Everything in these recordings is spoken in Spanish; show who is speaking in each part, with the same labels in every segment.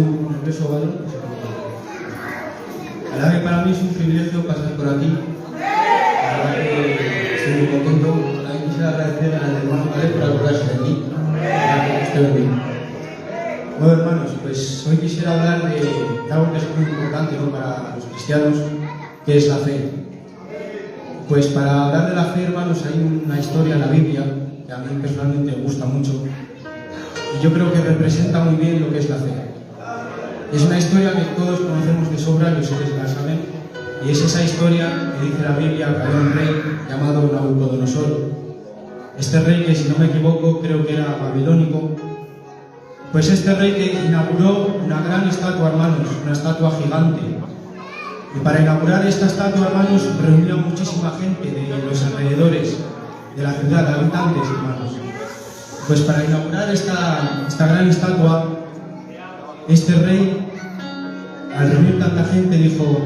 Speaker 1: un beso balón. La verdad que para mí es un privilegio pasar por aquí. La verdad que estoy muy contento. También quisiera agradecer al hermano Caleb por acordarse de mí. Bueno, hermanos, pues hoy quisiera hablar de algo que es muy importante, ¿no?, para los cristianos, que es la fe. Pues para hablar de la fe, hermanos, hay una historia en la Biblia que a mí personalmente me gusta mucho y yo creo que representa muy bien lo que es la fe. Es una historia que todos conocemos de sobra, los seres la saben, y es esa historia que dice la Biblia que había un rey llamado Nabucodonosor. Este rey, que si no me equivoco creo que era babilónico, pues este rey que inauguró una gran estatua, hermanos, una estatua gigante. Y para inaugurar esta estatua, hermanos, reunió a muchísima gente de los alrededores de la ciudad, habitantes, hermanos. Pues para inaugurar esta gran estatua, este rey, al reunir tanta gente, dijo: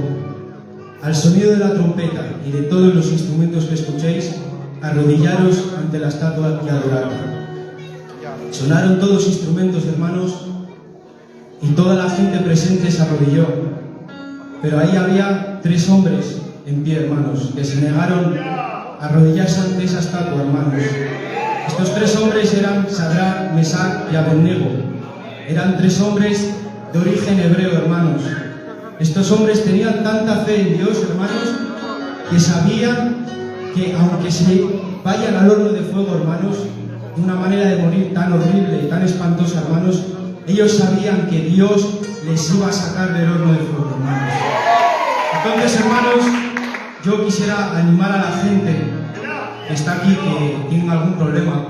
Speaker 1: al sonido de la trompeta y de todos los instrumentos que escuchéis, arrodillaros ante la estatua y adoradla. Sonaron todos los instrumentos, hermanos, y toda la gente presente se arrodilló. Pero ahí había 3 hombres en pie, hermanos, que se negaron a arrodillarse ante esa estatua, hermanos. Estos 3 hombres eran Sadrach, Mesach y Abednego. Eran 3 hombres de origen hebreo, hermanos. Estos hombres tenían tanta fe en Dios, hermanos, que sabían que aunque se vayan al horno de fuego, hermanos, una manera de morir tan horrible y tan espantosa, hermanos, ellos sabían que Dios les iba a sacar del horno de fuego, hermanos. Entonces, hermanos, yo quisiera animar a la gente que está aquí, que tiene algún problema,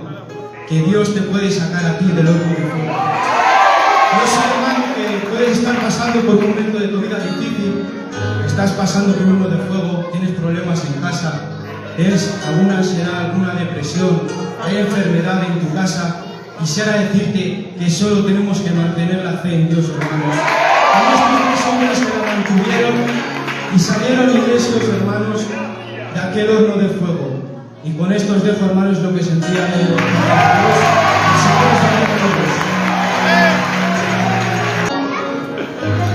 Speaker 1: que Dios te puede sacar a ti del horno de fuego. Yo sé, hermano, que puedes estar pasando por un momento de tu vida difícil, estás pasando por un horno de fuego, tienes problemas en casa, tienes alguna depresión, hay enfermedad en tu casa. Quisiera decirte que solo tenemos que mantener la fe en Dios, hermanos. Hay estos 3 hombres que la mantuvieron y salieron ilesos, hermanos, de aquel horno de fuego. Y con esto os dejo, hermanos, lo que sentía en Dios.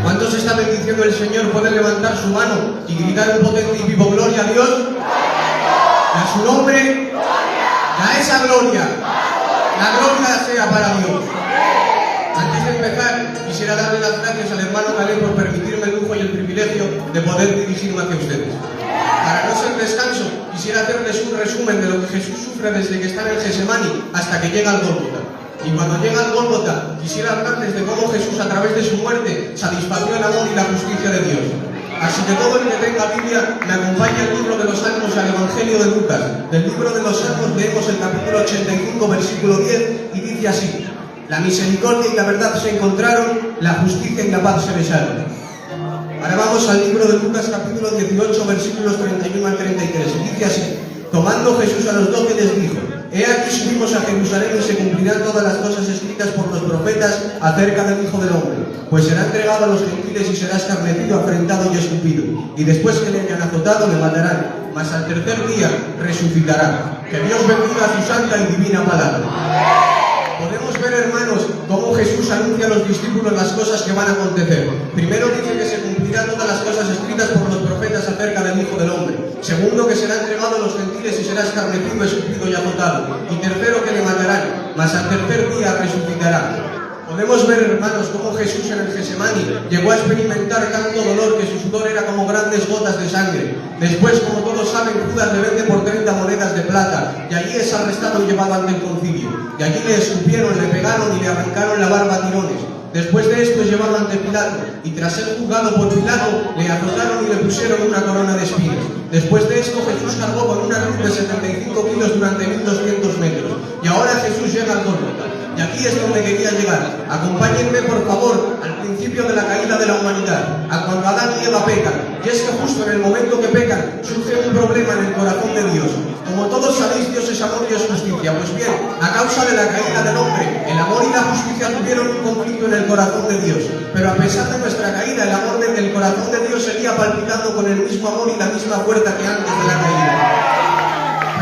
Speaker 2: ¿Cuántos está bendiciendo el Señor pueden levantar su mano y gritar un potente y vivo gloria a Dios? Y a su nombre, y a esa gloria. La gloria sea para Dios. Antes de empezar, quisiera darle las gracias al hermano Caleb por permitirme el lujo y el privilegio de poder dirigirme hacia ustedes. Para no ser descanso, quisiera hacerles un resumen de lo que Jesús sufre desde que está en el Getsemaní hasta que llega al Gólgota. Y cuando llega al Gólgota, quisiera hablarles de cómo Jesús, a través de su muerte, satisfació el amor y la justicia de Dios. Así que todo el que tenga Biblia me acompaña al libro de los Salmos, al Evangelio de Lucas. Del libro de los Salmos leemos el capítulo 85, versículo 10, y dice así: la misericordia y la verdad se encontraron, la justicia y la paz se besaron. Ahora vamos al libro de Lucas, capítulo 18, versículos 31 al 33, y dice así: tomando Jesús a los 12 les dijo: he aquí subimos a Jerusalén y se cumplirán todas las cosas escritas por los profetas acerca del Hijo del Hombre. Pues será entregado a los gentiles y será escarnecido, afrentado y escupido. Y después que le hayan azotado, le matarán, mas al tercer día resucitará. Que Dios bendiga su santa y divina palabra. Podemos ver, hermanos, cómo Jesús anuncia a los discípulos las cosas que van a acontecer. Primero dice que se cumplirán todas las cosas escritas por los profetas acerca del Hijo del Hombre. Segundo, que será entregado a los gentiles y será escarnecido, escupido y azotado. Y tercero, que le matarán, mas al tercer día resucitará. Podemos ver, hermanos, cómo Jesús en el Getsemaní llegó a experimentar tanto dolor que su sudor era como grandes gotas de sangre. Después, como todos saben, Judas le vende por 30 monedas de plata y allí es arrestado y llevado ante el concilio. Y allí le escupieron, le pegaron y le arrancaron la barba a tirones. Después de esto es llevado ante Pilato y tras ser juzgado por Pilato le azotaron y le pusieron una corona de espinas. Después de esto Jesús cargó con una cruz de 75 kilos durante 1200 metros. Y ahora Jesús llega al Gólgota. Y aquí es donde quería llegar. Acompáñenme, por favor, al principio de la caída de la humanidad, a cuando Adán y Eva pecan. Y es que justo en el momento que pecan, surge un problema en el corazón de Dios. Como todos sabéis, Dios es amor y es justicia. Pues bien, a causa de la caída del hombre, el amor y la justicia tuvieron un conflicto en el corazón de Dios. Pero a pesar de nuestra caída, el amor del corazón de Dios seguía palpitando con el mismo amor y la misma fuerza que antes de la caída.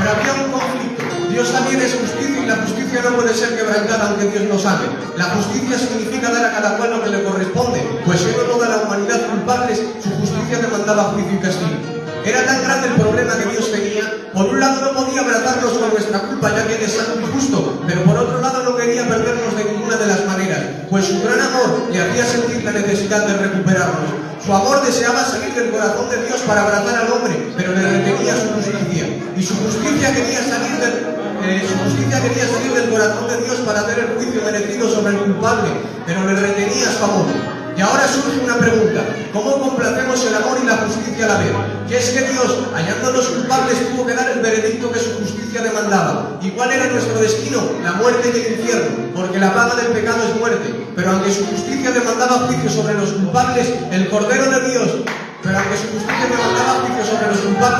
Speaker 2: Pero había un conflicto. Dios también es justicia y la justicia no puede ser quebrantada aunque Dios nos ame. La justicia significa dar a cada cual lo que le corresponde, pues siendo toda la humanidad culpables, su justicia demandaba juicio y castigo. Era tan grande el problema que Dios tenía, por un lado no podía tratarnos con nuestra culpa ya que Él es santo y justo, pero por otro lado no quería perdernos de ninguna de las maneras, pues su gran amor le hacía sentir la necesidad de recuperarnos. Su amor deseaba salir del corazón de Dios para abrazar al hombre, pero le retenía su justicia, y su justicia quería salir del corazón de Dios para hacer el juicio merecido sobre el culpable, pero le retenía su amor. Y ahora surge una pregunta: ¿cómo complacemos el amor y la justicia a la vez? Que es que Dios, hallándonos culpables, tuvo que dar el veredicto que su justicia demandaba. ¿Y cuál era nuestro destino? La muerte y el infierno, porque la paga del pecado es muerte. Pero aunque su justicia demandaba juicio sobre los culpables, el Cordero de Dios,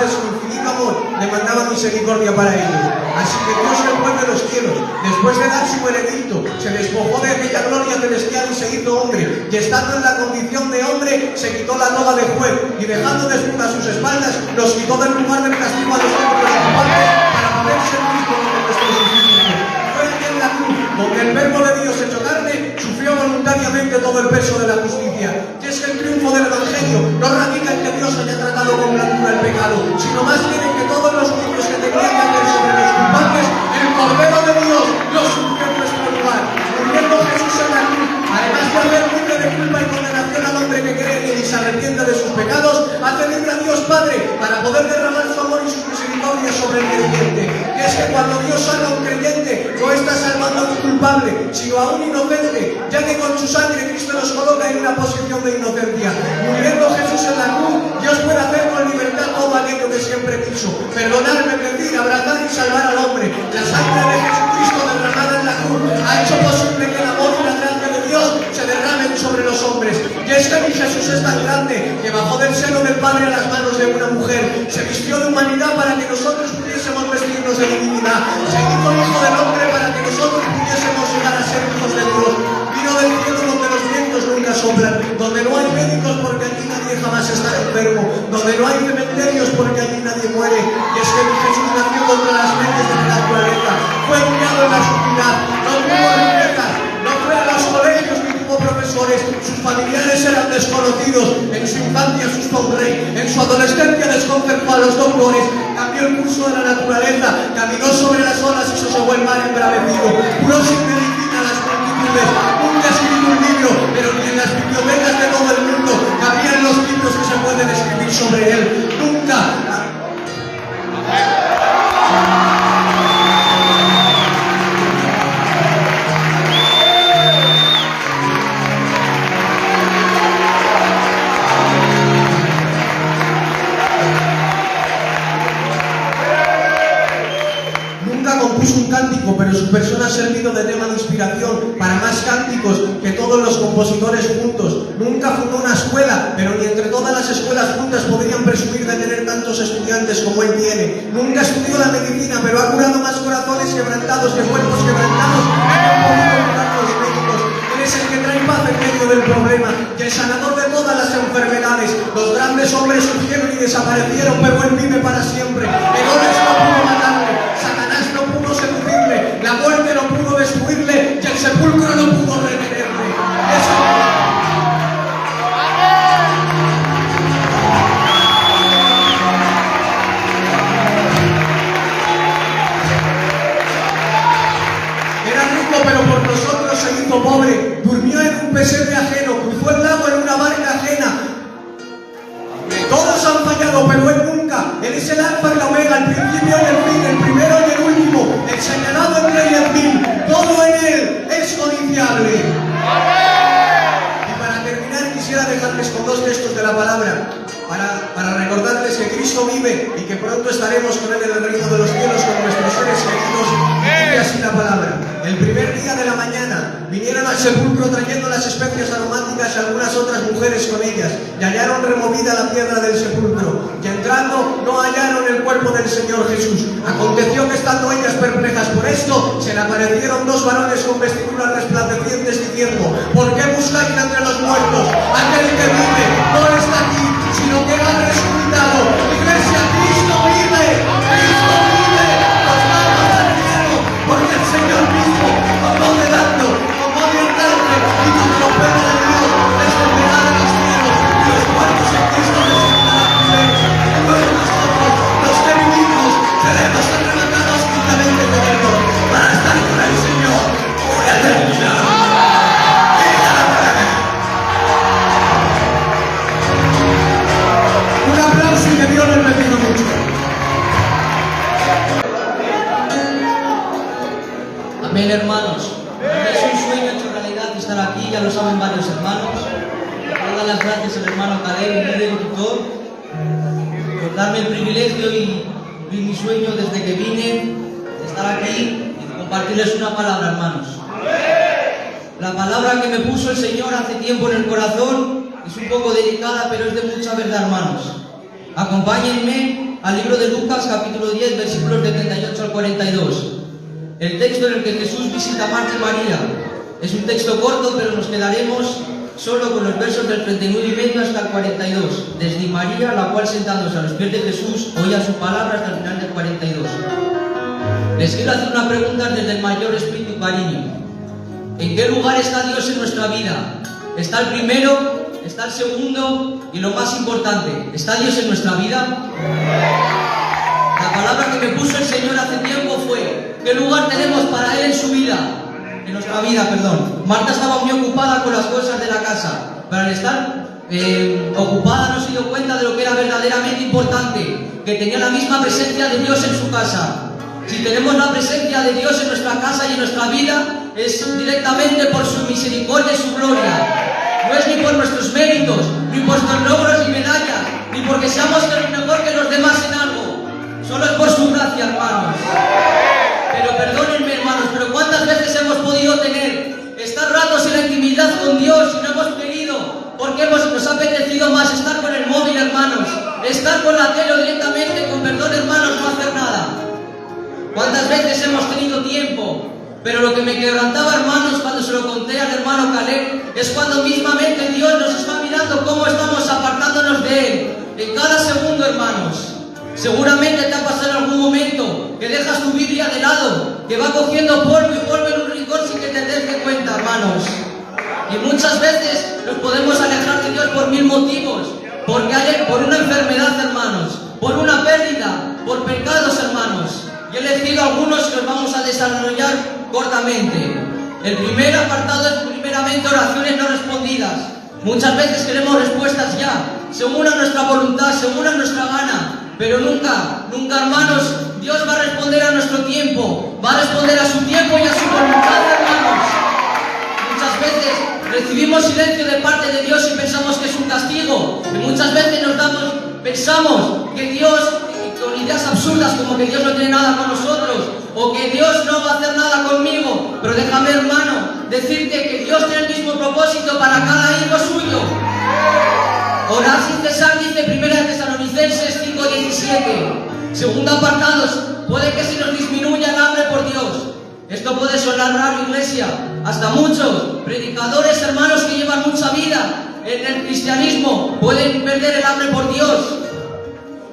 Speaker 2: su infinito amor demandaba misericordia para ellos. Así que Dios, el juez de los cielos, después de dar su veredicto, se despojó de aquella gloria celestial y se hizo hombre, y estando en la condición de hombre, se quitó la toga de juez, y dejando desnudas sus espaldas, nos quitó del lugar del castigo a los hombres culpables para poder servir como nuestro sustituto. Fue aquí en la cruz, donde el verbo de Dios hecho carne sufrió voluntariamente todo el peso de la justicia. Y es que el triunfo del Evangelio no radica en que Dios haya tratado con blandura el pecado, sino más bien en que todos los juicios que tenían que hacer sobre los culpables, el Cordero de Dios los sufrió en nuestro lugar, muriendo Jesús en la cruz. Además de hacer libre de culpa y condenación al hombre que cree en él y se arrepiente de sus pecados, hace libre a Dios Padre para poder derramar su amor y su misericordia sobre el creyente. Y es que cuando Dios salva a un creyente, no está salvando a un culpable, sino a un inocente, ya que con su sangre Cristo nos coloca en una posición de inocencia. Muriendo Jesús en la cruz, Dios puede hacer con libertad todo aquello que siempre quiso: perdonar, bendecir, abrazar y salvar al hombre. La sangre de Jesucristo derramada en la cruz ha hecho posible que el amor y la gracia de Dios se derramen sobre los hombres. Y es que mi Jesús es tan grande que bajó del seno del Padre a las manos de una mujer, se vistió de humanidad para que nosotros pudiésemos vestirnos de divinidad, se hizo hijo del hombre para que nosotros pudiésemos llegar a ser hijos de Dios. Vino del cielo donde los vientos nunca soplan, donde no hay médicos porque allí nadie jamás está enfermo, donde no hay cementerios porque allí nadie muere. Y es que mi Jesús nació contra las leyes de la naturaleza, fue criado en la oscuridad, no tuvo riquezas, no fue a los colegios ni tuvo profesores, sus familiares eran desconocidos. En su infancia asustó a un rey, en su adolescencia desconcertó a los doctores, cambió el curso de la naturaleza, caminó sobre las olas y sosegó el mar embravecido, curó sin medicina las multitudes. Nunca ha escrito un libro, pero ni en las bibliotecas de todo el mundo cabrían los libros que se pueden escribir sobre él. Nunca. Compuso un cántico, pero su persona ha servido de tema de inspiración para más cánticos que todos los compositores juntos. Nunca fundó una escuela, pero ni entre todas las escuelas juntas podrían presumir de tener tantos estudiantes como él tiene. Nunca estudió la medicina, pero ha curado más corazones quebrantados que cuerpos quebrantados y no han podido curar los médicos. Él es el que trae paz en medio del problema y el sanador de todas las enfermedades. Los grandes hombres surgieron y desaparecieron, pero él vive para siempre. Herodes no pudo matarle, Satanás no pudo seducirle, la muerte no pudo destruirle y el sepulcro no pudo retenerle. Era rico, pero por nosotros se hizo pobre. Durmió en un pesebre ajeno, cruzó el lago en una barca ajena. Todos han fallado, pero él nunca. Él es el alfa y la omega, el principio y el fin, el primero y el último, el señalado entre y el fin. Todo en él es codiciable. Y para terminar quisiera dejarles con dos textos de la palabra para recordarles que Cristo vive y que pronto estaremos con él en el reino de los cielos con nuestros seres queridos. Y así la palabra: el primer día de la mañana vinieron al sepulcro trayendo las especias aromáticas y algunas otras mujeres con ellas, y hallaron removida la piedra del sepulcro, y entrando no hallaron el cuerpo del Señor Jesús. Aconteció que estando ellas perplejas por esto, se le aparecieron dos varones con vestiduras resplandecientes diciendo: ¿por qué buscáis entre los muertos? Aquel que vive no está aquí, sino que ha resucitado. Iglesia, Cristo vive, Cristo vive, nos va a
Speaker 3: las gracias al hermano Caleb, mi locutor, por darme el privilegio y cumplir mi sueño desde que vine, de estar aquí y de compartirles una palabra, hermanos. La palabra que me puso el Señor hace tiempo en el corazón es un poco delicada, pero es de mucha verdad, hermanos. Acompáñenme al libro de Lucas, capítulo 10, versículos de 38 al 42. El texto en el que Jesús visita a Marta y María. Es un texto corto, pero nos quedaremos solo con los versos del 39 y medio hasta el 42. Desde María, la cual sentándose a los pies de Jesús, oía su palabra hasta el final del 42. Les quiero hacer una pregunta desde el mayor espíritu y cariño. ¿En qué lugar está Dios en nuestra vida? ¿Está el primero? ¿Está el segundo? Y lo más importante, ¿está Dios en nuestra vida? La palabra que me puso el Señor hace tiempo fue: ¿qué lugar tenemos para Él en su vida? En nuestra vida, perdón. Marta estaba muy ocupada con las cosas de la casa, pero al estar ocupada no se dio cuenta de lo que era verdaderamente importante, que tenía la misma presencia de Dios en su casa. Si tenemos la presencia de Dios en nuestra casa y en nuestra vida, es directamente por su misericordia y su gloria. No es ni por nuestros méritos, ni por nuestros logros y medallas, ni porque seamos mejor que los demás en algo. Solo es por su gracia, hermanos. Pero perdónenme, hermanos, pero ¿cuántas veces hemos podido estar ratos en la intimidad con Dios y no hemos querido? Porque nos ha apetecido más estar con el móvil, hermanos, estar con la tele o directamente, con perdón, hermanos, no hacer nada. ¿Cuántas veces hemos tenido tiempo? Pero lo que me quebrantaba, hermanos, cuando se lo conté al hermano Caleb, es cuando mismamente Dios nos está mirando cómo estamos apartándonos de Él. En cada segundo, hermanos. Seguramente te ha pasado en algún momento que dejas tu Biblia de lado, que va cogiendo polvo y polvo en un rincón sin que te des de cuenta, hermanos. Y muchas veces nos podemos alejar de Dios por mil motivos. Por una enfermedad, hermanos, por una pérdida, por pecados, hermanos. Yo he elegido algunos que los vamos a desarrollar cortamente. El primer apartado es primeramente oraciones no respondidas. Muchas veces queremos respuestas ya, según a nuestra voluntad, según a nuestra gana. Pero nunca, hermanos, Dios va a responder a nuestro tiempo, va a responder a su tiempo y a su voluntad, hermanos. Muchas veces recibimos silencio de parte de Dios y pensamos que es un castigo. Y muchas veces pensamos que Dios, con ideas absurdas como que Dios no tiene nada con nosotros, o que Dios no va a hacer nada conmigo. Pero déjame, hermano, decirte que Dios tiene el mismo propósito para cada hijo suyo. Orar sin cesar, dice 1 Tesalonicenses 5:17. Segundo apartado, puede que se nos disminuya el hambre por Dios. Esto puede sonar raro, iglesia. Hasta muchos predicadores, hermanos, que llevan mucha vida en el cristianismo pueden perder el hambre por Dios.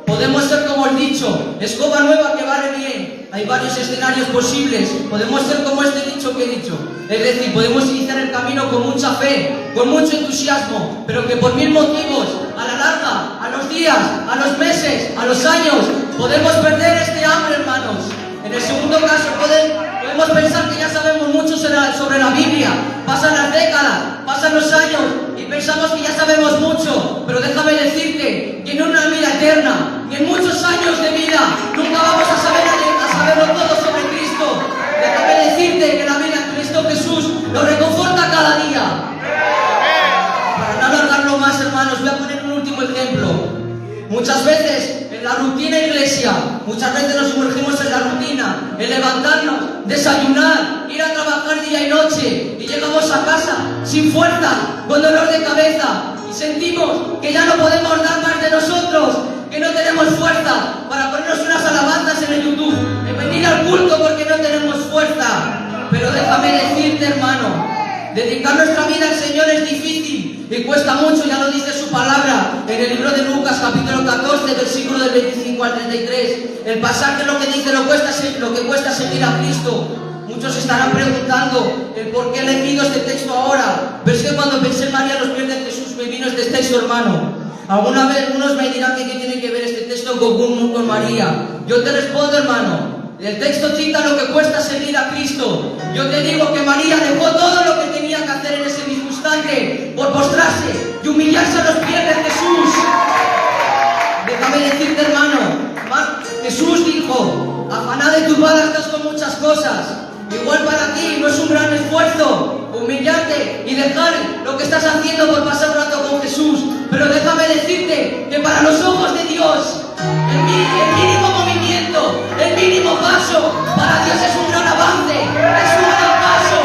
Speaker 3: Podemos ser como el dicho, escoba nueva que barre bien. Hay varios escenarios posibles. Podemos ser como este dicho que he dicho. Es decir, podemos iniciar el camino con mucha fe, con mucho entusiasmo, pero que por mil motivos, a la larga, a los días, a los meses, a los años, podemos perder este hambre, hermanos. En el segundo caso, podemos pensar que ya sabemos mucho sobre la Biblia. Pasan las décadas, pasan los años y pensamos que ya sabemos mucho. Pero déjame decirte que en una vida eterna, ni en muchos años de vida, nunca vamos a saberlo todo sobre Cristo. Déjame decirte que la vida en Cristo Jesús nos reconforta cada día. Para no alargarlo más, hermanos, voy a poner un último ejemplo. Muchas veces en la rutina, iglesia, muchas veces nos sumergimos en la rutina, en levantarnos, desayunar, ir a trabajar día y noche, y llegamos a casa sin fuerza, con dolor de cabeza, y sentimos que ya no podemos dar más de nosotros, que no tenemos fuerza para ponernos unas alabanzas en el YouTube, en venir al culto porque no tenemos fuerza. Pero déjame decirte, hermano, dedicar nuestra vida al Señor es difícil y cuesta mucho, ya lo dice su palabra en el libro de Lucas, capítulo 14, versículo del 25 al 33. El pasaje lo que dice lo que cuesta seguir a Cristo. Muchos estarán preguntando el por qué he elegido este texto ahora. Pero es que cuando pensé en María a los pies de Jesús me vino este texto, hermano. Alguna vez unos me dirán que qué tiene que ver este texto con María. Yo te respondo, hermano. El texto cita lo que cuesta seguir a Cristo. Yo te digo que María dejó todo lo que tenía que hacer en ese mismo instante por postrarse y humillarse a los pies de Jesús. Déjame decirte, hermano, Jesús dijo: afanad y turbad estás con muchas cosas. Igual para ti no es un gran esfuerzo humillarte apartarte y dejar lo que estás haciendo por pasar un rato con Jesús. Pero déjame decirte que para los ojos de Dios, el mínimo movimiento, el mínimo paso, para Dios es un gran avance, es un gran paso.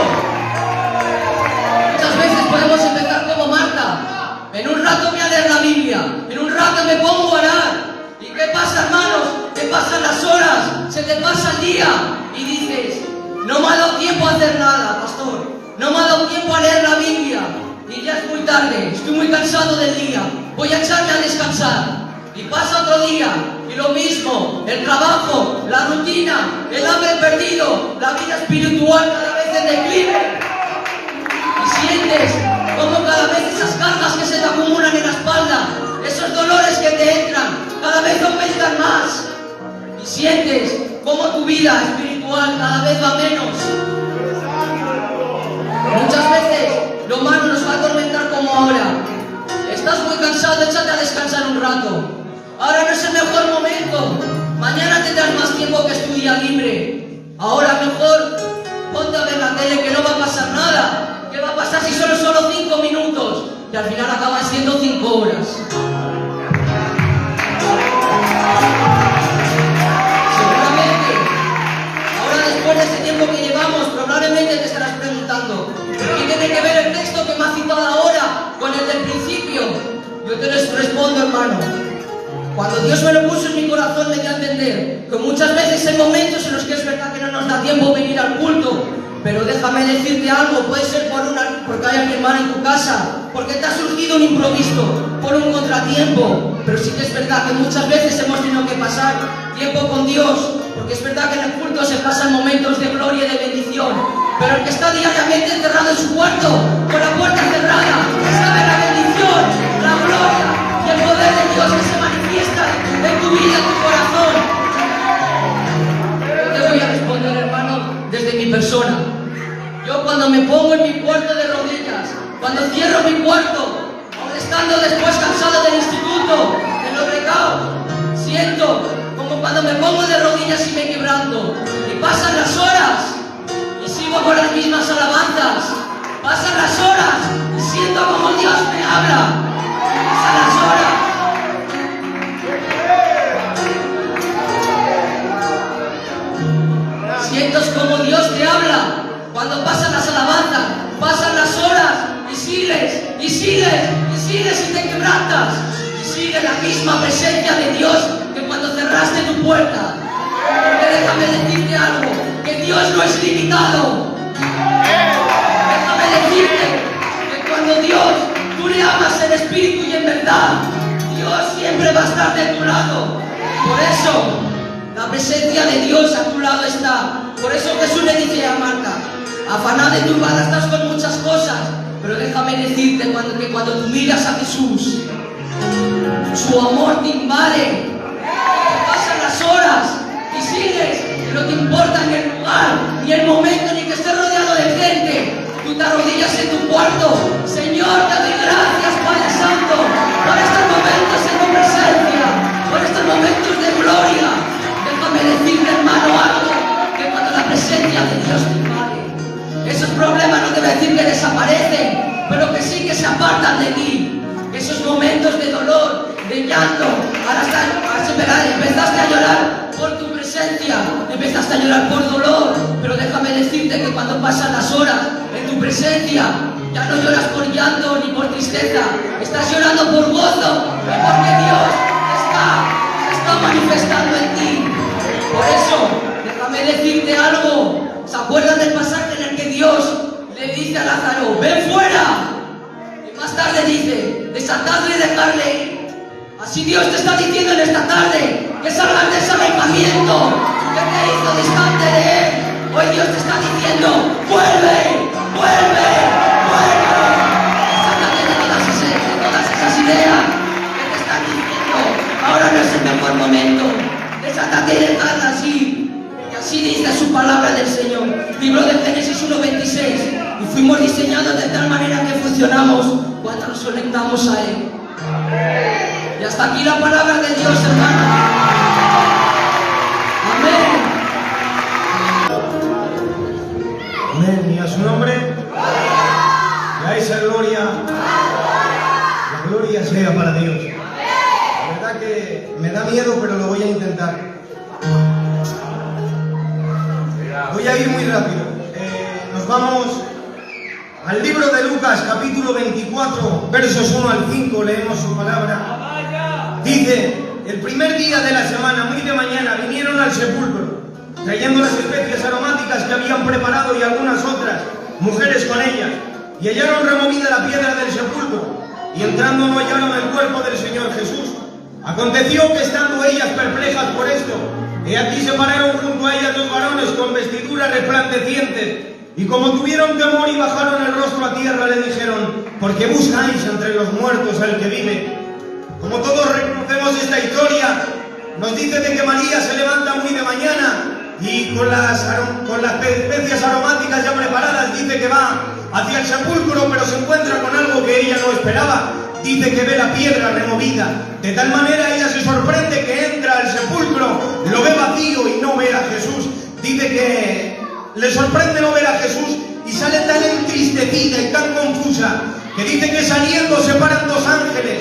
Speaker 3: Muchas veces podemos empezar como Marta. En un rato voy a leer la Biblia, en un rato me pongo a orar. ¿Y qué pasa, hermanos? Te pasan las horas, se te pasa el día y dices, no me ha dado tiempo a hacer nada, pastor. No me ha dado tiempo a leer la Biblia. Y ya es muy tarde, estoy muy cansado del día. Voy a echarme a descansar. Y pasa otro día, y lo mismo, el trabajo, la rutina, el hambre perdido, la vida espiritual cada vez en declive. Y sientes como cada vez esas cargas que se te acumulan en la espalda, esos dolores que te entran, cada vez aumentan más. Y sientes como tu vida espiritual cada vez va menos. Muchas veces lo malo nos va a atormentar como ahora. Estás muy cansado, échate a descansar un rato. Ahora no es el mejor momento. Mañana tendrás más tiempo que es tu día libre. Ahora mejor ponte a ver la tele, que no va a pasar nada. ¿Qué va a pasar si solo 5 minutos? Y al final acaban siendo 5 horas. Seguramente, ahora después de este tiempo que llevamos, probablemente te estarás preguntando, ¿qué tiene que ver el texto que me ha citado ahora con el del principio? Yo te respondo, hermano. Cuando Dios me lo puso en mi corazón, me dio a entender que muchas veces hay momentos en los que es verdad que no nos da tiempo venir al culto. Pero déjame decirte algo, puede ser porque hay alguien mal en tu casa, porque te ha surgido un imprevisto, por un contratiempo. Pero sí que es verdad que muchas veces hemos tenido que pasar tiempo con Dios, porque es verdad que en el culto se pasan momentos de gloria y de bendición. Pero el que está diariamente encerrado en su cuarto, con la puerta cerrada, sabe la bendición, la gloria y el poder de Dios que se manifiesta en tu vida, en tu corazón. Yo te voy a responder, hermano, desde mi persona. Yo cuando me pongo en mi cuarto de rodillas, cuando cierro mi cuarto, aun estando después cansado del instituto, de los recaos, siento como cuando me pongo de rodillas y me quebranto. Y pasan las horas y sigo con las mismas alabanzas. Pasan las horas y siento como Dios me habla. Pasan las horas. Sientes como Dios te habla. Cuando pasan las alabanzas, pasan las horas y sigues, y sigues, y sigues y te quebrantas. Y sigue la misma presencia de Dios que cuando cerraste tu puerta. Porque déjame decirte algo, que Dios no es limitado. Déjame decirte que cuando Dios, tú le amas en espíritu y en verdad, Dios siempre va a estar de tu lado. Por eso, la presencia de Dios a tu lado está. Por eso Jesús le dice a Marta, afanada y turbada estás con muchas cosas, pero déjame decirte que cuando tú miras a Jesús, su amor te invade, pasan las horas y sigues, y no te importa ni el lugar, ni el momento, ni que estés rodeado de gente. Tú te arrodillas en tu cuarto. Señor, te doy gracias, Padre Santo, por estos momentos en tu presencia, por estos momentos de gloria. Déjame decirte, hermano, algo, que cuando la presencia de Dios te invade, esos problemas no te voy a decir que desaparecen, pero que sí que se apartan de ti. Esos momentos de dolor, de llanto, ahora empezaste a llorar por tu presencia, empezaste a llorar por dolor, pero déjame decirte que cuando pasan las horas en tu presencia, ya no lloras por llanto ni por tristeza, estás llorando por gozo, porque Dios se está manifestando en ti. Por eso, déjame decirte algo. ¿Se acuerdan del pasaje en el que Dios le dice a Lázaro, ven fuera? Y más tarde dice, desatadle y dejarle ir. Así Dios te está diciendo en esta tarde que salgas de ese alejamiento que te hizo distante de Él. Hoy Dios te está diciendo, vuelve, vuelve, vuelve. Sácate de todas esas ideas que te están diciendo, ahora no es el mejor momento. Desátate y dejarlas ir. Y así dice su palabra del Señor. Libro de Génesis 1:26. Y fuimos diseñados de tal manera que funcionamos cuando nos conectamos a Él. Y hasta aquí la palabra de Dios, hermano. Amén.
Speaker 4: Amén. ¿Y a su nombre? esa gloria. La gloria sea para Dios. La verdad que me da miedo, pero lo voy a intentar. Voy a ir muy rápido. Nos vamos al libro de Lucas, capítulo 24, versos 1 al 5, leemos su palabra. Dice: el primer día de la semana, muy de mañana, vinieron al sepulcro, trayendo las especias aromáticas que habían preparado y algunas otras mujeres con ellas, y hallaron removida la piedra del sepulcro, y entrando no hallaron el cuerpo del Señor Jesús. Aconteció que estando ellas perplejas por esto, he aquí se pararon junto a ellas dos varones con vestiduras resplandecientes, y como tuvieron temor y bajaron el rostro a tierra, le dijeron: ¿por qué buscáis entre los muertos al que vive? Como todos reconocemos esta historia, nos dice de que María se levanta muy de mañana y con las especias aromáticas ya preparadas, dice que va hacia el sepulcro, pero se encuentra con algo que ella no esperaba. Dice que ve la piedra removida. De tal manera ella se sorprende que entra al sepulcro, lo ve vacío y no ve a Jesús. Dice que le sorprende no ver a Jesús y sale tan entristecida y tan confusa que dice que saliendo se paran dos ángeles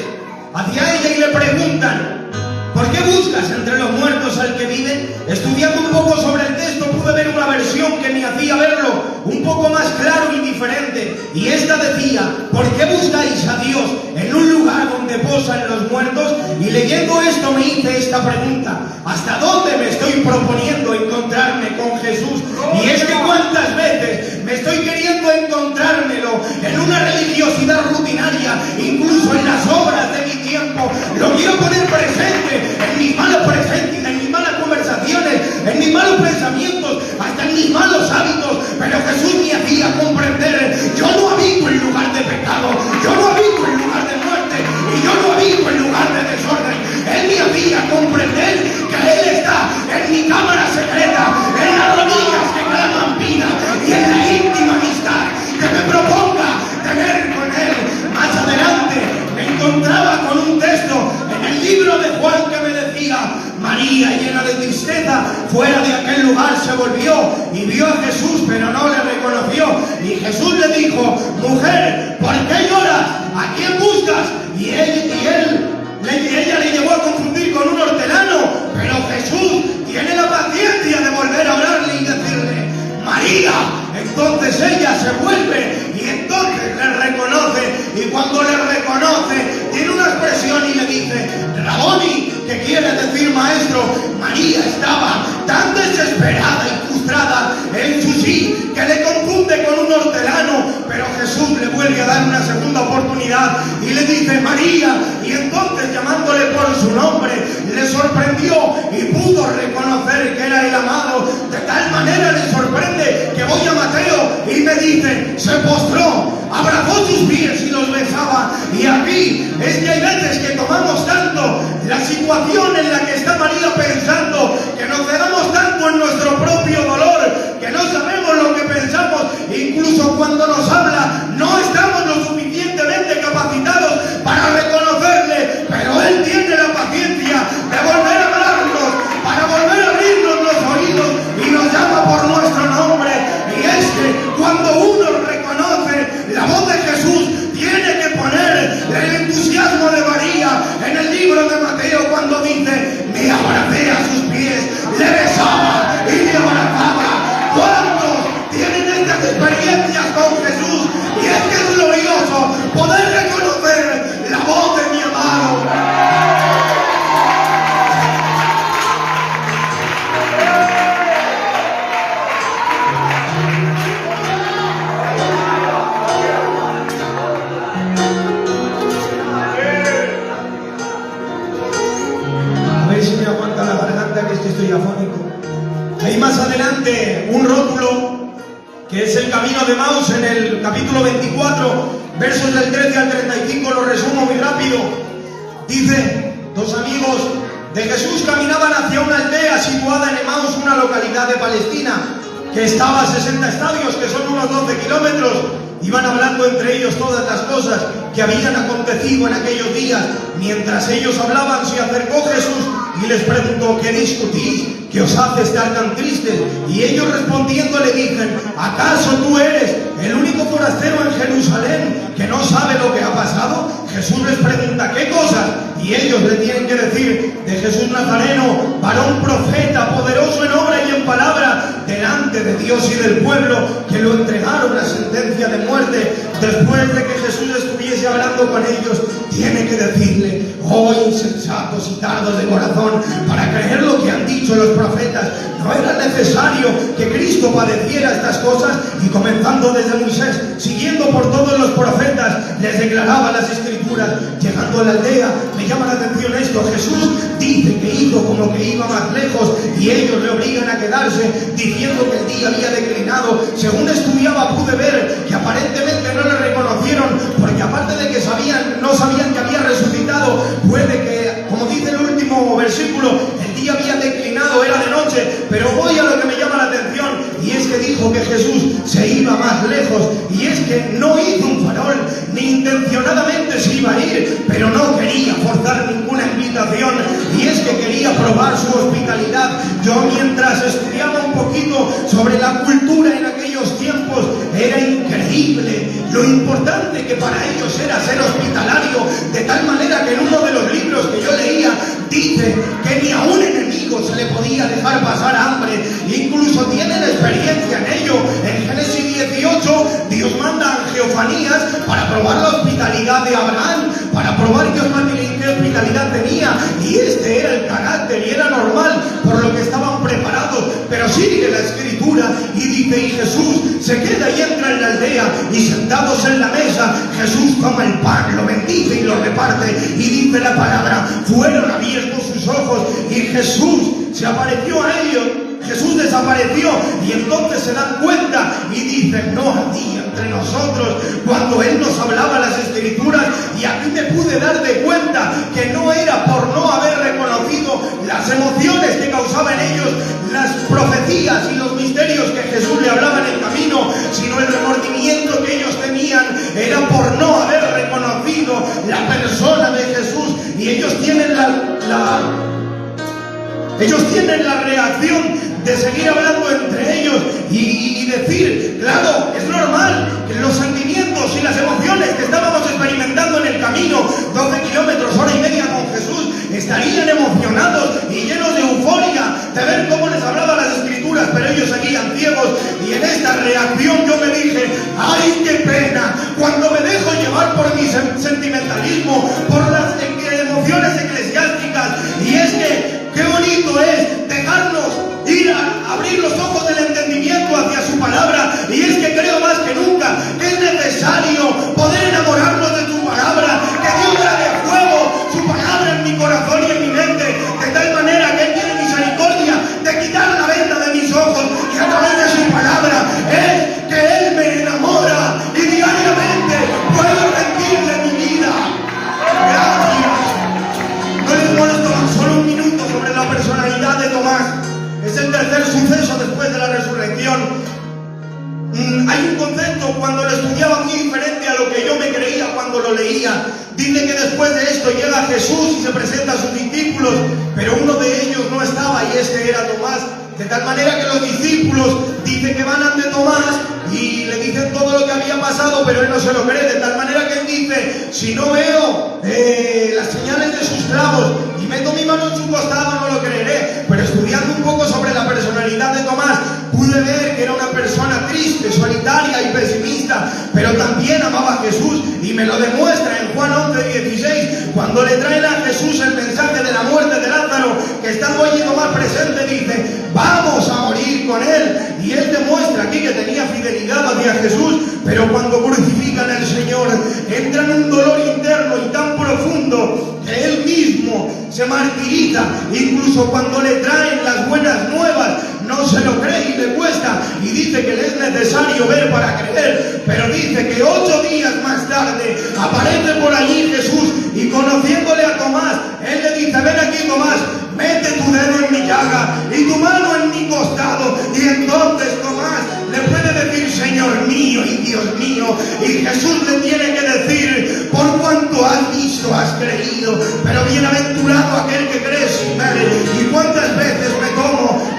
Speaker 4: hacia ella y le preguntan: ¿por qué buscas entre los muertos al que vive? Estudiando un poco sobre el texto pude ver una versión que me hacía verlo un poco más claro y diferente, y esta decía: ¿por qué buscáis a Dios en un lugar donde posan los muertos? Y leyendo esto me hice esta pregunta: ¿hasta dónde me estoy proponiendo encontrarme con Jesús? Y es que cuántas veces me estoy queriendo encontrármelo en una religiosidad rutinaria, incluso en las obras de mi tiempo. Lo quiero poner presente en mis malos presentes, en mis malas conversaciones, en mis malos pensamientos, hasta en mis malos hábitos. Pero Jesús me hacía comprender: yo no habito en lugar de pecado, yo no habito en lugar de muerte, y yo no habito en lugar de desorden. Él me hacía comprender que Él está en mi cámara secreta, en las rodillas que claman vida y en la íntima amistad que me proponga tener con Él. Más adelante me encontraba con un texto en el libro de Juan que me decía: María, llena de tristeza, fuera de aquel lugar se volvió y vio a Jesús, pero no le reconoció. Y Jesús le dijo: mujer, ¿por qué lloras? ¿A quién buscas? Y ella le llevó a confundir con un hortelano, pero Jesús tiene la paciencia de volver a hablarle y decirle: María. Entonces ella se vuelve y entonces le reconoce, y cuando le reconoce tiene una expresión y le dice: Raboni, que quiere decir maestro. María estaba tan desesperada y frustrada en su sí que le confunde con un hortelano, pero Jesús le vuelve a dar una segunda oportunidad y le dice: María. Y entonces, llamándole por su nombre, le sorprendió y pudo reconocer que era el amado. De tal manera le sorprende que voy a Mateo y me dice: se postró, abrazó sus pies y los besaba. Y aquí es que hay veces que tomamos tanto la situación en la que está María pensando, que nos cegamos tanto en nuestro propio dolor, que no sabemos lo que pensamos. Incluso cuando nos habla no estamos lo suficientemente capacitados para reconocerle, pero Él tiene la paciencia de volver a hablarnos, para volver a abrirnos los oídos, y nos llama por nuestro nombre. Y es que cuando uno reconoce la voz de Jesús, tiene que poner el entusiasmo de María en el libro de Mateo, cuando dice: me abracé a sus pies, le besaba y le abrazaba. ¿Cuántos tienen estas experiencias con Jesús? Y es que es glorioso poder reconocer la voz de mi amado. Hay más adelante un rótulo que es el camino de Maús en el capítulo 24, versos del 13 al 35, lo resumo muy rápido. Dice: dos amigos de Jesús caminaban hacia una aldea situada en Emaús, una localidad de Palestina que estaba a 60 estadios, que son unos 12 kilómetros. Iban hablando entre ellos todas las cosas que habían acontecido en aquellos días. Mientras ellos hablaban, se acercó Jesús y les preguntó: ¿qué discutís? que os hace estar tan tristes? Y ellos respondiendo le dicen: ¿acaso tú eres el único forastero en Jerusalén que no sabe lo que ha pasado? Jesús les pregunta: ¿qué cosas? Y ellos le tienen que decir: de Jesús Nazareno, varón profeta, poderoso en obra y en palabra, delante de Dios y del pueblo, que lo entregaron a sentencia de muerte. Después de que Jesús estuviese hablando con ellos, tiene que decirle: oh insensatos y tardos de corazón, para creer lo que han dicho los profetas, ¿no era necesario que Cristo padeciera estas cosas? Y comenzando desde Moisés, siguiendo por todos los profetas, les declaraba las Escrituras. Llegando a la aldea, me llama la atención esto: Jesús dice que hizo como que iba más lejos y ellos le obligan a quedarse, diciendo que el día había declinado. Según estudiaba, pude ver que aparentemente no le reconocieron, porque aparte de que no sabían que había resucitado, puede que, como dice el último versículo, el día había declinado, era de noche. Pero voy a lo que me llama la atención, y es que dijo que Jesús se iba más lejos, y es que no hizo un farol, ni intencionadamente se iba a ir, pero no quería forzar ninguna invitación, y es que quería probar su hospitalidad. Yo, mientras estudiaba un poquito sobre la cultura en aquellos tiempos, era increíble lo importante que para ellos era ser hospitalario, de tal manera que en uno de los libros que yo leía dice que ni a un enemigo se le podía dejar pasar hambre. Incluso tienen experiencia en ello. En Génesis 18 Dios manda a Geofanías para probar la hospitalidad de Abraham, para probar qué hospitalidad tenía, y este era el carácter y era normal, por lo que estaban preparados. Pero sigue la Escritura y dice: y Jesús se queda y entra en la aldea, y sentados en la mesa, Jesús toma el pan, lo bendice y lo reparte, y dice la palabra: fueron abiertos sus ojos y Jesús se apareció a ellos. Jesús desapareció, y entonces se dan cuenta y dicen: no había entre nosotros cuando Él nos hablaba las Escrituras. Y aquí me pude dar de cuenta que no era por no haber reconocido las emociones que causaban en ellos las profecías y los misterios que Jesús le hablaba en el camino, sino el remordimiento que ellos tenían era por no haber reconocido la persona de Jesús. Y ellos tienen la reacción de seguir hablando entre ellos y decir: claro, es normal que los sentimientos y las emociones que estábamos experimentando en el camino, 12 kilómetros, hora y media con Jesús, estarían emocionados y llenos de euforia de ver cómo les hablaba las Escrituras, pero ellos seguían ciegos. Y en esta reacción yo me dije: ¡ay, qué pena! Cuando me dejo llevar por mi sentimentalismo, por las emociones eclesiásticas. Y es que qué bonito es dejarnos ir a abrir los ojos del entendimiento hacia su palabra. Y es que creo más que nunca que es necesario poder enamorarnos de su palabra, que Dios trae fuego su palabra en mi corazón y en mi mente, de tal manera que Él tiene misericordia de quitar la venda de mis ojos, y a través de su palabra es que Él me enamora y diariamente puedo rendirle mi vida. Gracias. No les molesto solo un minuto sobre la personalidad de Tomás. Es el tercer suceso después de la resurrección. Hay un concepto cuando lo estudiaba muy diferente a lo que yo me creía cuando lo leía. Dice que después de esto llega Jesús y se presenta a sus discípulos, pero uno de ellos no estaba, y este era Tomás. De tal manera que los discípulos dicen que van ante Tomás y le dicen todo lo que había pasado, pero él no se lo cree. De tal manera que él dice: si no veo las señales de sus clavos y meto mi mano en su costado, no lo creeré. Pero estudiando un poco sobre la personalidad de Tomás, pude ver que era una persona triste, solitaria y pesimista, pero también amaba a Jesús, y me lo demuestra en Juan 11:16, cuando le traen a Jesús el mensaje de la muerte de Lázaro, que estando allí Tomás presente, dice: vamos a morir con él. Y él demuestra aquí que tenía fidelidad hacia Jesús, pero cuando crucifican al Señor, entra en un dolor interno y tan profundo que él mismo se martiriza. Incluso cuando le traen las buenas nuevas, no se lo cree y le cuesta, y dice que le es necesario ver para creer. Pero dice que 8 días más tarde aparece por allí Jesús, y conociéndole a Tomás, él le dice: ven aquí, Tomás, mete tu dedo en mi llaga y tu mano en mi costado. Y entonces Tomás le puede decir: Señor mío y Dios mío. Y Jesús le tiene que decir: por cuanto has visto, has creído. Pero bienaventurado aquel que cree sin ver. Y cuántas veces me tomo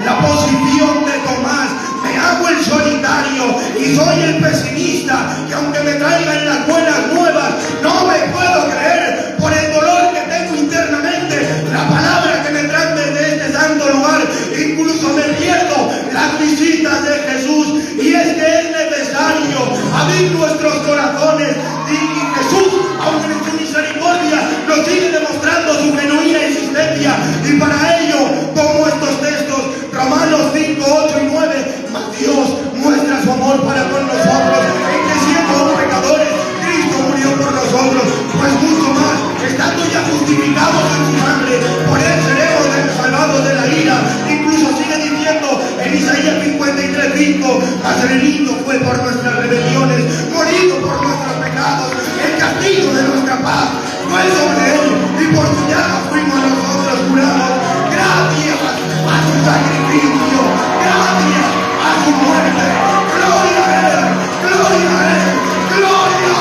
Speaker 4: y soy el pesimista, que aunque me traigan las buenas nuevas, no me puedo creer por el dolor que tengo internamente, la palabra que me traen desde este santo lugar, incluso me pierdo las visitas de Jesús, y es que es necesario abrir nuestros corazones, y Jesús, aunque en su misericordia, nos sigue demostrando su genuina existencia, y para ello, como estos textos, Romanos 5, 8 y 9, mas Dios muestra su amor para con nosotros, en que siendo aún pecadores, Cristo murió por nosotros, pues mucho más, estando ya justificados en su sangre, por él seremos salvados de la ira. Incluso sigue diciendo en Isaías 53:5, mas el herido fue por nuestras rebeliones, morido por nuestros pecados, el castigo de nuestra paz fue sobre él, y por su llaga fuimos nosotros curados. Gracias a su sacrificio, gracias a su muerte, gloria a él, gloria a él, gloria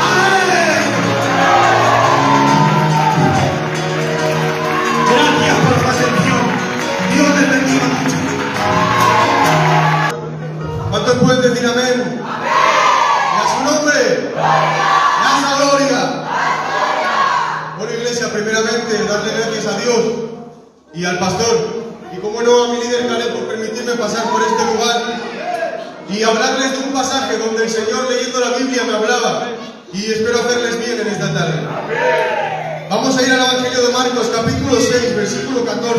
Speaker 4: a él. Gracias por su atención. Dios les bendiga mucho.
Speaker 2: ¿Cuántos pueden decir amén? Y a su nombre, y a esa gloria. Bueno, iglesia, primeramente darle gracias a Dios y al pastor, y como no a mi líder Caleb, por permitirme pasar por este lugar y hablarles de un pasaje donde el Señor, leyendo la Biblia, me hablaba, y espero hacerles bien en esta tarde. Vamos a ir al Evangelio de Marcos, capítulo 6, versículo 14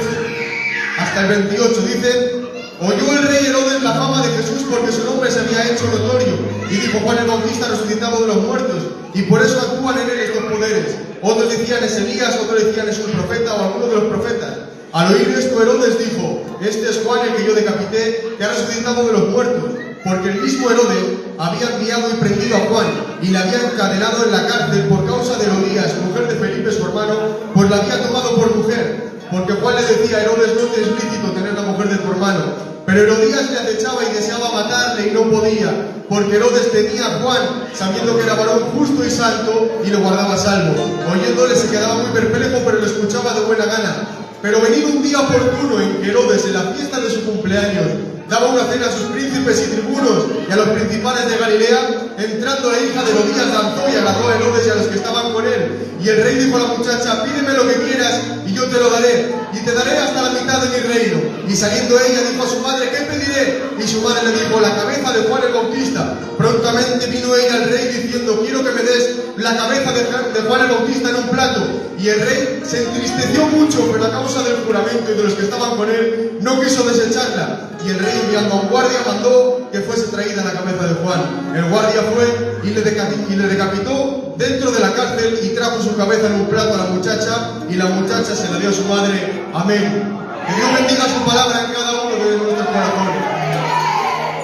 Speaker 2: hasta el 28. Dice: oyó el rey Herodes la fama de Jesús, porque su nombre se había hecho notorio, y dijo: Juan el Bautista resucitado de los muertos, y por eso actúan en él estos poderes. Otros decían: es Elías, otros decían: es un profeta o alguno de los profetas. Al oír esto, Herodes dijo: este es Juan el que yo decapité, que ha resucitado de los muertos. Porque el mismo Herodes había enviado y prendido a Juan, y le había encadenado en la cárcel por causa de Herodías, mujer de Felipe su hermano, pues la había tomado por mujer. Porque Juan le decía a Herodes: no te es lícito tener la mujer de tu hermano. Pero Herodías le acechaba y deseaba matarle, y no podía, porque Herodes temía a Juan, sabiendo que era varón justo y santo, y lo guardaba a salvo. Oyéndole se quedaba muy perplejo, pero lo escuchaba de buena gana. Pero venido un día oportuno en que Herodes, en la fiesta de su cumpleaños, daba una cena a sus príncipes y tribunos y a los principales de Galilea, entrando la hija de Herodías danzó y agradó a Herodes y a los que estaban con él. Y el rey dijo a la muchacha: pídeme lo que quieras y yo te lo daré, y te daré hasta la mitad de mi reino. Y saliendo ella dijo a su madre: ¿qué pediré? Y su madre le dijo: la cabeza de Juan el Bautista. Prontamente vino ella al rey diciendo: quiero que me des la cabeza de Juan el Bautista en un plato. Y el rey se entristeció mucho, pero a causa del juramento y de los que estaban con él, no quiso desecharla. Y el rey, enviando a un guardia, mandó que fuese traída la cabeza de Juan. El guardia fue y le decapitó dentro de la cárcel, y trajo su cabeza en un plato a la muchacha, y la muchacha se la dio a su madre. Amén. Que Dios bendiga su palabra en cada uno de nuestros corazones.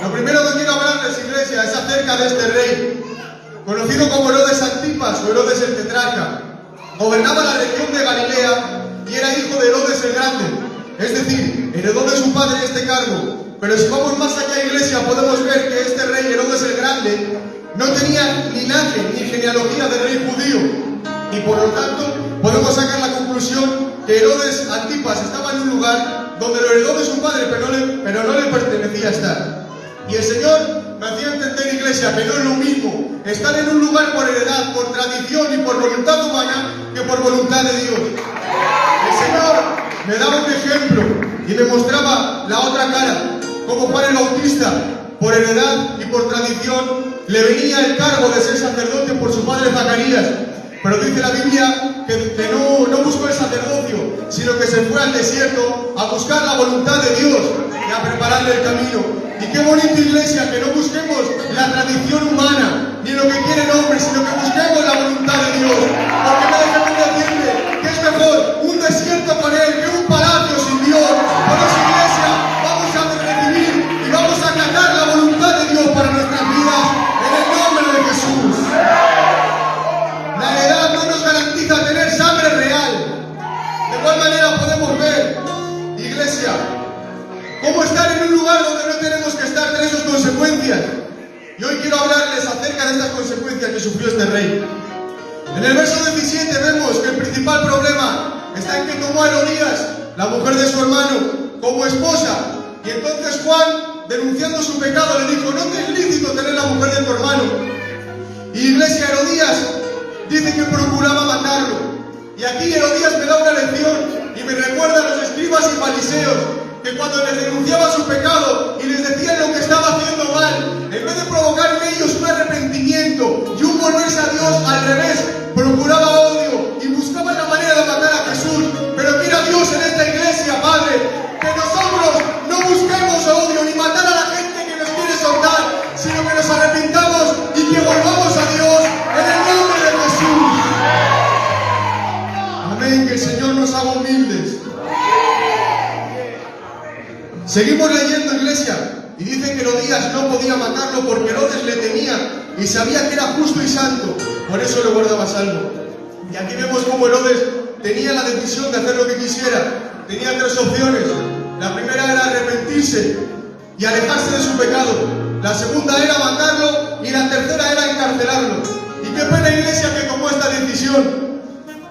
Speaker 2: Lo primero que quiero hablarles, iglesia, es acerca de este rey, conocido como Herodes Antipas o Herodes el Tetrarca. Gobernaba la región de Galilea y era hijo de Herodes el Grande. Es decir, heredó de su padre este cargo. Pero si vamos más allá, iglesia, podemos ver que este rey, Herodes el Grande, no tenía linaje ni genealogía de rey judío. Y por lo tanto, podemos sacar la conclusión que Herodes Antipas estaba en un lugar donde lo heredó de su padre, pero no le pertenecía estar. Y el Señor me hacía entender, iglesia, que no es lo mismo estar en un lugar por heredad, por tradición y por voluntad humana, que por voluntad de Dios. El Señor me daba un ejemplo y me mostraba la otra cara, como Juan el Bautista, por heredad y por tradición, le venía el cargo de ser sacerdote por su padre Zacarías. Pero dice la Biblia que no buscó el sacerdocio, sino que se fue al desierto a buscar la voluntad de Dios y a prepararle el camino. Y qué bonita, iglesia, que no busquemos la tradición humana, ni lo que quiere el hombre, sino que busquemos la voluntad de Dios. Porque me dejan decirle que es mejor un desierto con Él que un palacio sin Dios. Por eso, iglesia, vamos a recibir y vamos a acatar la voluntad de Dios para nuestras vidas, en el nombre de Jesús. La heredad no nos garantiza tener sangre real. De igual manera podemos ver, iglesia, cómo estar en un lugar donde no tenemos que estar, tener sus consecuencias. Y hoy quiero hablarles acerca de estas consecuencias que sufrió este rey. En el verso 17 vemos que el principal problema está en que tomó a Herodías, la mujer de su hermano, como esposa. Y entonces Juan denunciando su pecado, le dijo: no te es lícito tener la mujer de tu hermano. Y iglesia, Herodías dice que procuraba matarlo. Y aquí Herodías me da una lección y me recuerda a los escribas y fariseos, que cuando les denunciaba su pecado y les decían lo que estaba haciendo mal, en vez de provocar en ellos un arrepentimiento y un volverse a Dios, al revés, procuraba odio y buscaba la manera de matar a Jesús. Pero quiera Dios en esta iglesia, Padre, que nosotros no busquemos odio ni matar a la gente que nos quiere soltar, sino que nos arrepintamos y que volvamos a Dios en el nombre de Jesús. Amén, que el Señor nos haga humildes. Seguimos leyendo, iglesia, y dice que Herodías no podía matarlo porque Herodes le temía y sabía que era justo y santo, por eso le guardaba salvo. Y aquí vemos cómo Herodes tenía la decisión de hacer lo que quisiera. Tenía tres opciones. La primera era arrepentirse y alejarse de su pecado. La segunda era matarlo y la tercera era encarcelarlo. Y qué pena, iglesia, que tomó esta decisión.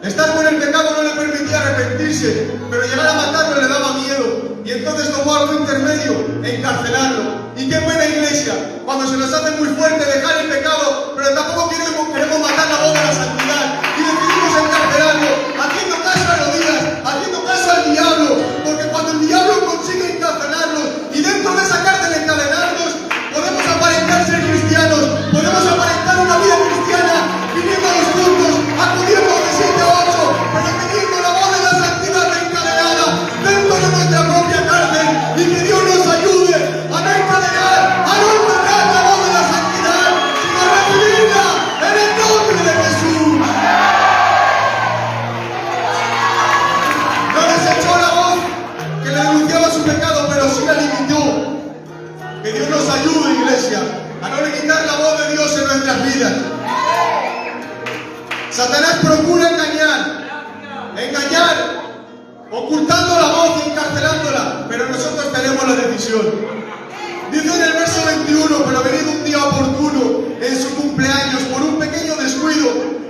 Speaker 2: Estar con el pecado no le permitía arrepentirse, pero llegar a matarlo le daba miedo. Y entonces tomó algo intermedio, encarcelarlo. Y qué pena, iglesia, cuando se nos hace muy fuerte dejar el pecado, pero tampoco queremos matar la voz de la santidad. Y decidimos encarcelarlo, haciendo caso a Herodías, haciendo caso al diablo. Porque cuando el diablo consigue encarcelarnos y dentro de esa cárcel encadenarnos, podemos aparentar ser cristianos, podemos aparentar una vida cristiana, viniendo a los cultos, acudiendo de 7 a 8, pero teniendo la voz de la santidad encadenada dentro de nuestra propia cárcel. Y que Dios nos ayude a no encadenar, a no encadenar la voz de la santidad, sino a recibirla en el nombre de Jesús. No desechó la voz que le denunciaba su pecado, pero sí la limitó. Que Dios nos ayude, iglesia, a no limitar la voz de Dios en nuestras vidas. Satanás procura engañar, ocultando la voz y encarcelándola, pero nosotros tenemos la decisión. Dice en el verso 21: pero venido un día oportuno en su cumpleaños, por un pequeño descuido,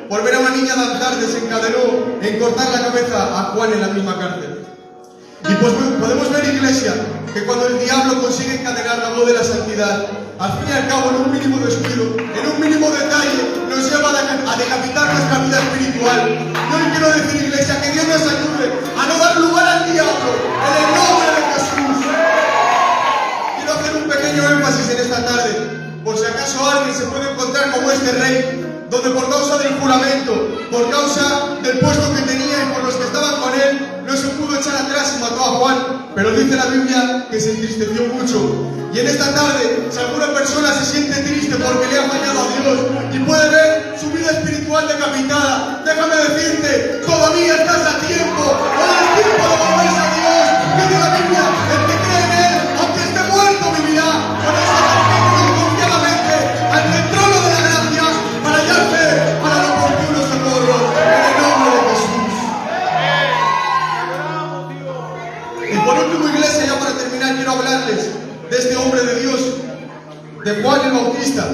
Speaker 2: por ver a una niña danzar, desencadenó en cortar la cabeza a Juan en la misma cárcel. Y pues podemos ver, iglesia, que cuando el diablo consigue encadenar la voz de la santidad, al fin y al cabo, en un mínimo descuido, en un mínimo detalle, nos lleva a decapitar nuestra vida espiritual. Yo hoy quiero decir, iglesia, que Dios nos ayude a no dar lugar al diablo, en el nombre de Jesús. Quiero hacer un pequeño énfasis en esta tarde, por si acaso alguien se puede encontrar como este rey, donde por causa del juramento, por causa del puesto que tenía y por los que estaban con él, no se pudo echar atrás y mató a Juan. Pero dice la Biblia que se entristeció mucho. Y en esta tarde, si alguna persona se siente triste porque le ha fallado a Dios y puede ver su vida espiritual decapitada, déjame decirte, todavía estás a tiempo. Ahora es tiempo de volverse a Dios. Dice la Biblia, el que cree en él, aunque esté muerto, vivirá. Por eso acerquémonos confiadamente ante el trono de la gracia para hallar fe para el oportuno socorro, en el nombre de Jesús. Y por último, iglesia, ya para terminar, quiero hablarles de este hombre de Dios, de Juan el Bautista.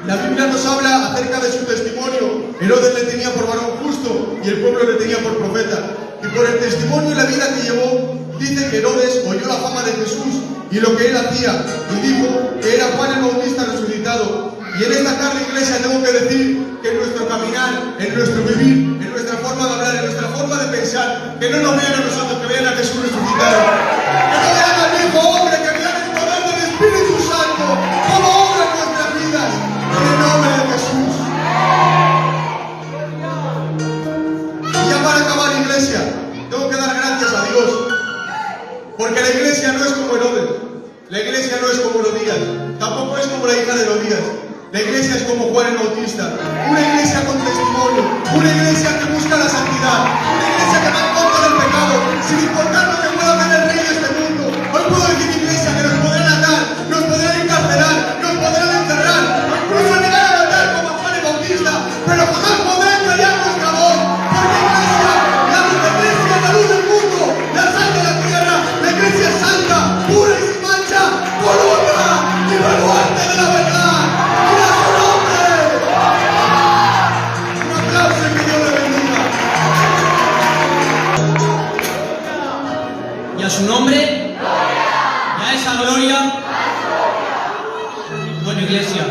Speaker 2: La Biblia nos habla acerca de su testimonio. Herodes le tenía por varón justo y el pueblo le tenía por profeta. Y por el testimonio y la vida que llevó, dice que Herodes oyó la fama de Jesús y lo que él hacía, y dijo que era Juan el Bautista resucitado. Y en esta tarde, iglesia, tengo que decir que en nuestro caminar, en nuestro vivir, en nuestra forma de hablar, en nuestra forma de pensar, que no nos vean a nosotros, que vean a Jesús resucitado. Que no vean al viejo hombre, que vean el poder del Espíritu Santo, como obra en nuestras vidas, en el nombre de Jesús. Y ya para acabar, iglesia, tengo que dar gracias a Dios, porque la iglesia no es como Herodes, la iglesia no es como Herodías, tampoco es como la hija de Herodías. La iglesia es como Juan el Bautista, una iglesia con testimonio, una iglesia que busca la santidad, una iglesia que va en contra del pecado, sin importar lo que pueda hacer el rey de este mundo. Hoy puedo decir, iglesia, que nos podrán atar, nos podrán encarcelar, nos podrán encerrar, incluso llegar a matar como Juan el Bautista, pero jamás podrán callar nuestra voz, porque iglesia, la iglesia es la luz del mundo, la sal de la tierra, la iglesia es santa, pura y sin mancha, columna y baluarte de la verdad.
Speaker 3: Y a su nombre, y a esa gloria, mi iglesia.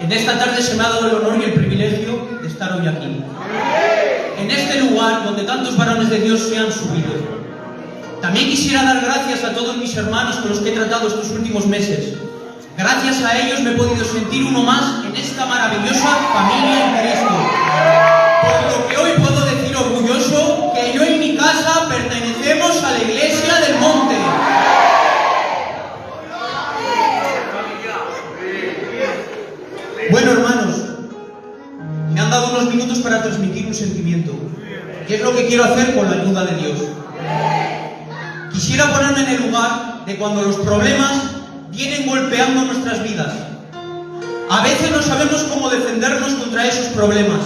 Speaker 3: En esta tarde se me ha dado el honor y el privilegio de estar hoy aquí. En este lugar donde tantos varones de Dios se han subido. También quisiera dar gracias a todos mis hermanos con los que he tratado estos últimos meses. Gracias a ellos me he podido sentir uno más en esta maravillosa familia en Cristo. Por lo que hoy puedo decir orgulloso que yo y mi casa pertenecemos a la Iglesia del Monte. Bueno, hermanos, me han dado unos minutos para transmitir un sentimiento. ¿Qué es lo que quiero hacer con la ayuda de Dios? Quisiera ponerme en el lugar de cuando los problemas vienen golpeando nuestras vidas. A veces no sabemos cómo defendernos contra esos problemas.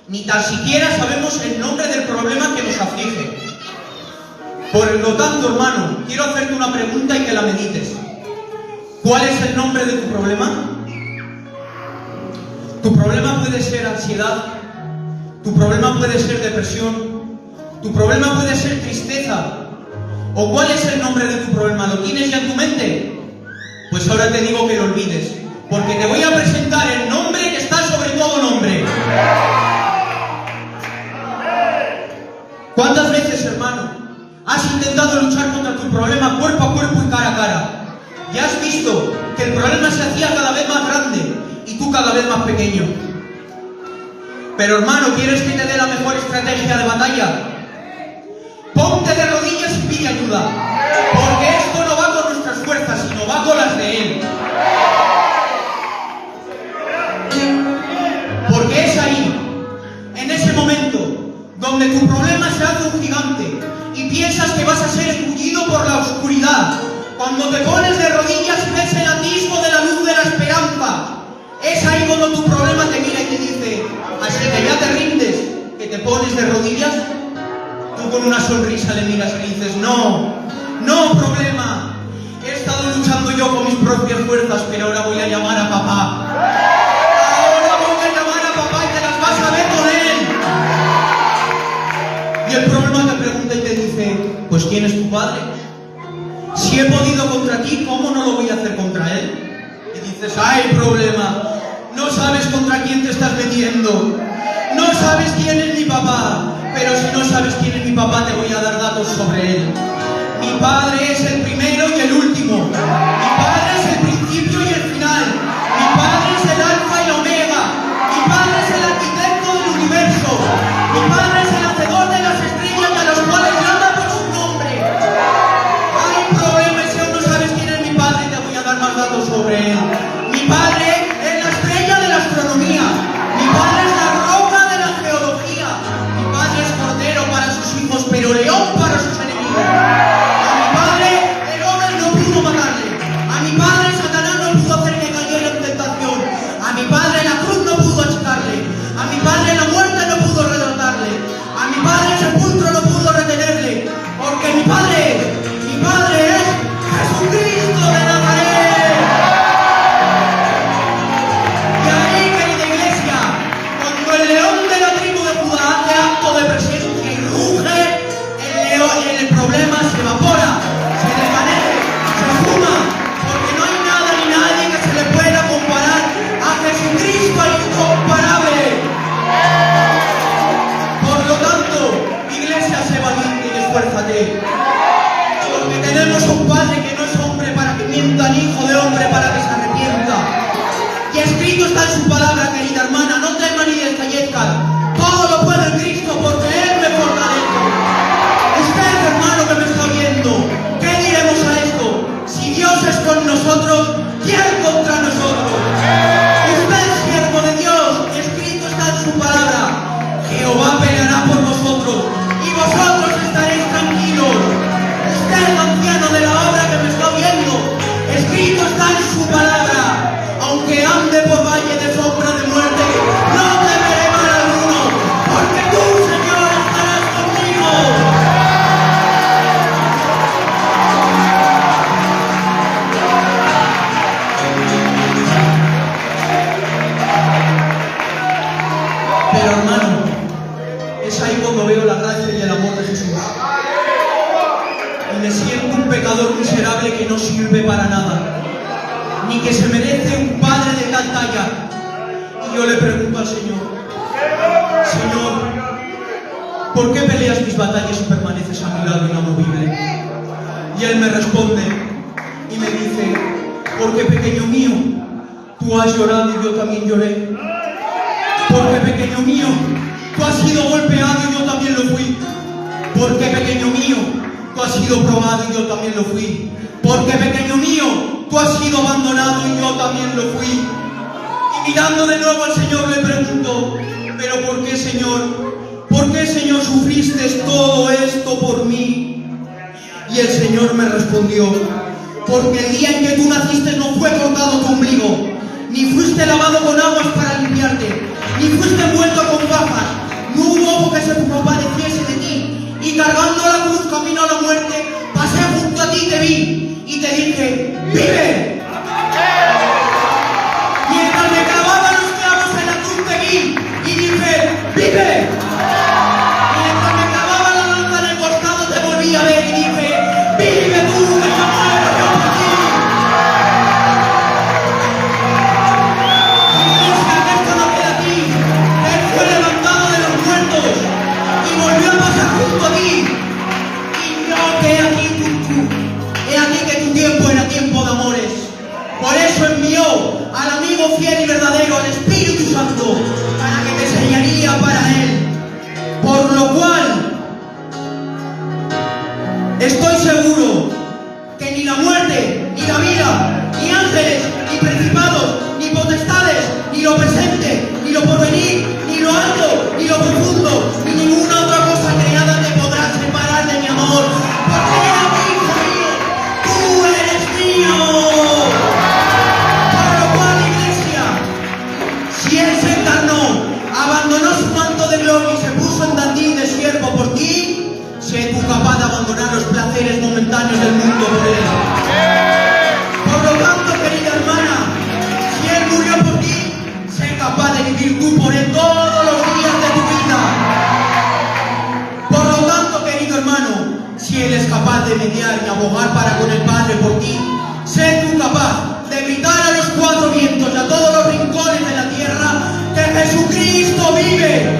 Speaker 3: Ni tan siquiera sabemos el nombre del problema que nos aflige. Por lo tanto, hermano, quiero hacerte una pregunta y que la medites. ¿Cuál es el nombre de tu problema? Tu problema puede ser ansiedad, tu problema puede ser depresión, tu problema puede ser tristeza. ¿O cuál es el nombre de tu problema? ¿Lo tienes ya en tu mente? Pues ahora te digo que lo olvides, porque te voy a presentar el nombre que está sobre todo nombre. ¿Cuántas veces, hermano, has intentado luchar contra tu problema cuerpo a cuerpo y cara a cara? Y has visto que el problema se hacía cada vez más grande y tú cada vez más pequeño. Pero, hermano, ¿quieres que te dé la mejor estrategia de batalla? Ponte de rodillas y pide ayuda, porque esto no va con nuestras fuerzas, sino va con las de Él. Porque es ahí, en ese momento, donde tu problema se hace un gigante y piensas que vas a ser engullido por la oscuridad, cuando te pones de rodillas y ves el atisbo de la luz de la esperanza. Es ahí cuando tu problema te mira y te dice, así que ya te rindes, que te pones de rodillas. Tú con una sonrisa le miras y le dices, no problema, he estado luchando yo con mis propias fuerzas, pero ahora voy a llamar a papá. Ahora voy a llamar a papá y te las vas a ver con él. Y el problema te pregunta y te dice, pues ¿quién es tu padre? Si he podido contra ti, ¿cómo no lo voy a hacer contra él? Y dices, ¡ay, problema! No sabes contra quién te estás metiendo. No sabes quién es mi papá. Pero si no sabes quién es mi papá, te voy a dar datos sobre él. Mi padre es el primero y el último. Mi padre es el principio y el final. Mi padre es el alfa y la omega. Mi padre es el arquitecto del universo. Mi padre es el hacedor de las estrellas y a los cuales llama por su nombre. Hay problema y si aún no sabes quién es mi padre, te voy a dar más datos sobre él. Mi padre es la estrella de la astronomía. Mi padre es la roca de la geología. Mi padre es cordero para sus hijos, pero león para sus enemigos. A mi padre el hombre no pudo matarle. A mi padre Satanás no pudo hacer que cayera en tentación. A mi padre la cruz no pudo achicarle. A mi padre la muerte no pudo derrotarle. A mi padre el sepulcro no pudo retenerle. Porque mi padre es Jesucristo de Nazaret. Y ahí, querida iglesia, cuando el león de la tribu de Judá hace acto de presencia y ruge, el problema se evapora, se desvanece, se fuma, porque no hay nada ni nadie que se le pueda comparar a Jesucristo el incomparable. Por lo tanto, iglesia, sé valiente y esfuérzate, porque tenemos un Padre que no es hombre para que mienta, ni hijo de hombre para que se arrepienta. Y escrito está en su palabra, querida hermana, no teman ni desfallezcan. Todo lo puedo en Cristo porque Él me fortalece. Usted, hermano que me está viendo, ¿qué diremos a esto? Si Dios es con nosotros, ¿quién contra nosotros? Usted, siervo de Dios, escrito está en su palabra. Jehová peleará por vosotros y vosotros estaréis tranquilos. Usted, anciano de la obra que me está viendo, escrito está en su palabra. Aunque ande por valle de sombra de muerte, no temeré mal alguno, porque tú, Señor, estarás conmigo. Pero, hermano, es ahí cuando veo la gracia y el amor de Jesús. Y me siento un pecador miserable que no sirve para nada.
Speaker 2: ni que se merece un padre de tal talla. Y yo le pregunto al Señor, Señor, ¿por qué peleas mis batallas y permaneces a mi lado inamovible? Y Él me responde y me dice, porque pequeño mío, tú has llorado y yo también lloré. Porque pequeño mío, tú has sido golpeado y yo también lo fui. Porque pequeño mío, tú has sido probado y yo también lo fui. Porque pequeño mío, tú has sido abandonado y yo también lo fui. Y mirando de nuevo al Señor le pregunto, ¿pero por qué, Señor? ¿Por qué, Señor, sufriste todo esto por mí? Y el Señor me respondió, porque el día en que tú naciste no fue cortado tu ombligo, ni fuiste lavado con aguas para limpiarte, ni fuiste envuelto con fajas, no hubo ojo que se compadeciese de ti, y cargando la cruz camino a la muerte, pasé junto a ti y te vi, y te dije, ¡vive! Mientras me clavaban los clavos en la cruz te vi, y dije, ¡vive! Mientras me clavaba la lanza en el costado te volví a ver y dije, ¡vive tú, que se muero yo por ti! Iglesia, que esto no queda a ti. Él fue levantado de los muertos y volvió a pasar junto a ti. Y yo que he aquí que tu tiempo era tiempo de amores. Por eso envió al amigo fiel y verdadero, al Espíritu Santo, para que te enseñaría para Él. Por lo cual, estoy seguro que ni la muerte, ni la vida, ni ángeles, ni principados, ni potestades, ni lo presente, ni lo porvenir, ni lo alto, ni lo profundo, ni ninguna otra cosa creada te podrá separar de mi amor. Porque Él es mi hijo mío, tú eres mío. Por lo cual, iglesia, si Él se encarnó, abandonó su manto de gloria y se puso en dandín de siervo por ti, sé tú capaz de abandonar los placeres momentáneos del mundo por Él. Por lo tanto, querida hermana, si Él murió por ti, sé capaz de vivir tú por Él todos los días de tu vida. Por lo tanto, querido hermano, si Él es capaz de mediar y abogar para con el Padre por ti, sé tú capaz de gritar a los cuatro vientos y a todos los rincones de la tierra que Jesucristo vive.